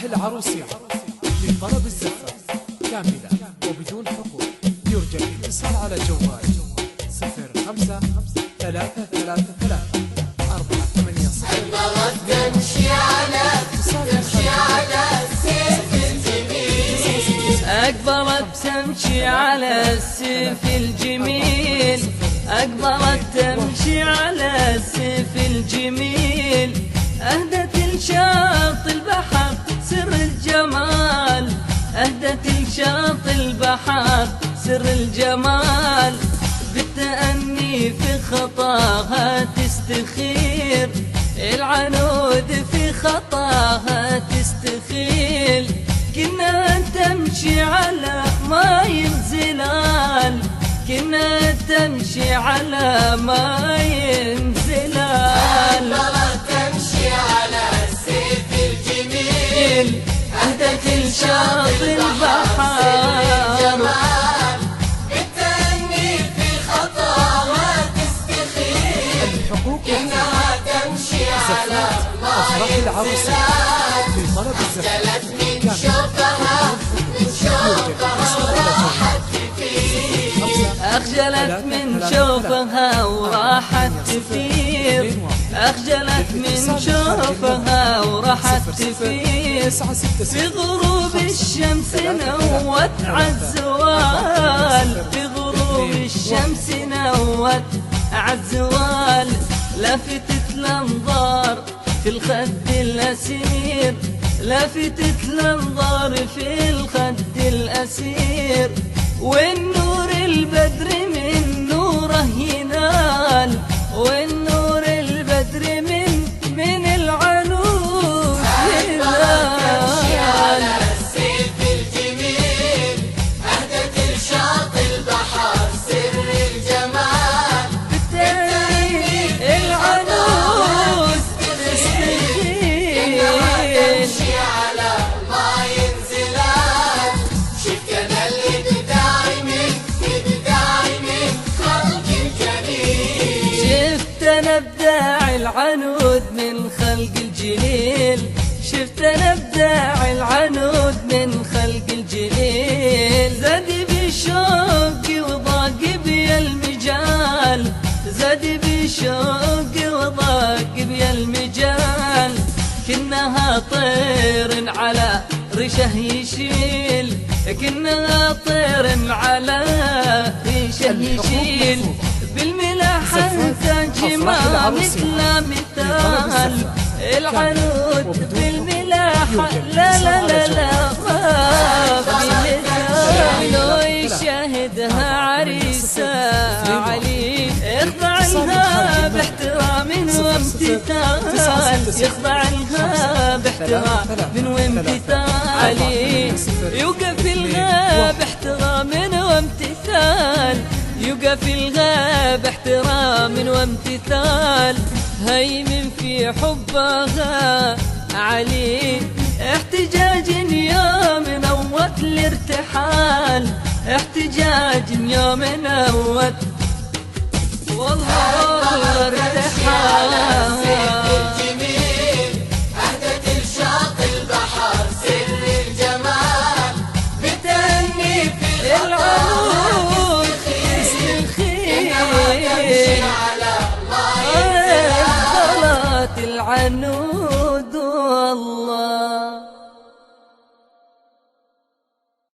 العروسية لطلب الزفة كاملة وبدون حقوق. يرجى الاتصال على جوال 05-333-480. تمشي على السيف الجميل، أقبلت تمشي على السيف الجميل، أقبلت تمشي على السيف الجميل، أهدت لشاطئ البحر سر الجمال، أهدت لشاطئ البحر سر الجمال، بالتأني في خطاها تستخير، العنود في خطاها تستخيل، كنا تمشي على ماي الزلال، كنا تمشي على ماي الزلال. تمشي على السيف الجميل، أهدت لشاطئ البحر، بالتأني في خطاها تستخيل، الحقوق إنها تمشي على أفراح العروسية لطلب الزفة من شوقها وراحت تفير، أخجلت من شوفها وراحت تفير، أخجلت من شوفها وراحت تفير، في غروب الشمس نوت عالزوال، في غروب الشمس نوت عالزوال، لفتت الأنظار في الخد الأسير، لفتت الأنظار في الخد الأسير، والنور البدر من نوره ينال، والنور البدر من العنود ينال. السيف الجميل، أهدت لشاطئ البحر سر الجمال، بالتالي العنود تستخيل، تمشي على ماي الزلال، شفت أنا الإبداع من خلق الجليل، شفت أنا إبداع العنود من خلق الجليل، شفت أنا إبداع العنود من خلق الجليل، زاد بشوقي وضاق بي المجال، زاد بشوقي وضاق بي المجال، كنها طير على ريشه يشيل، كنها طير على ريشه يشيل، بالملاح انتاج ما مثل مثال، العنود بالملاح لا لا لا لا ما بمثال، لو يشاهدها عريسة علي يخضع لها باحترام وامتثال، يخضع لها باحترام وامتثال، يوقف لها باحترام وامتثال، يوقف لها باحترام وامتثال، هيمن في حبها علي، احتجاج يوم نوت الارتحال، احتجاج يوم نوت والله ارتحال، الجميل، أهدت لشاطئ البحر سر الجمال، بتأني في العنود تستخيل، على ماي العنود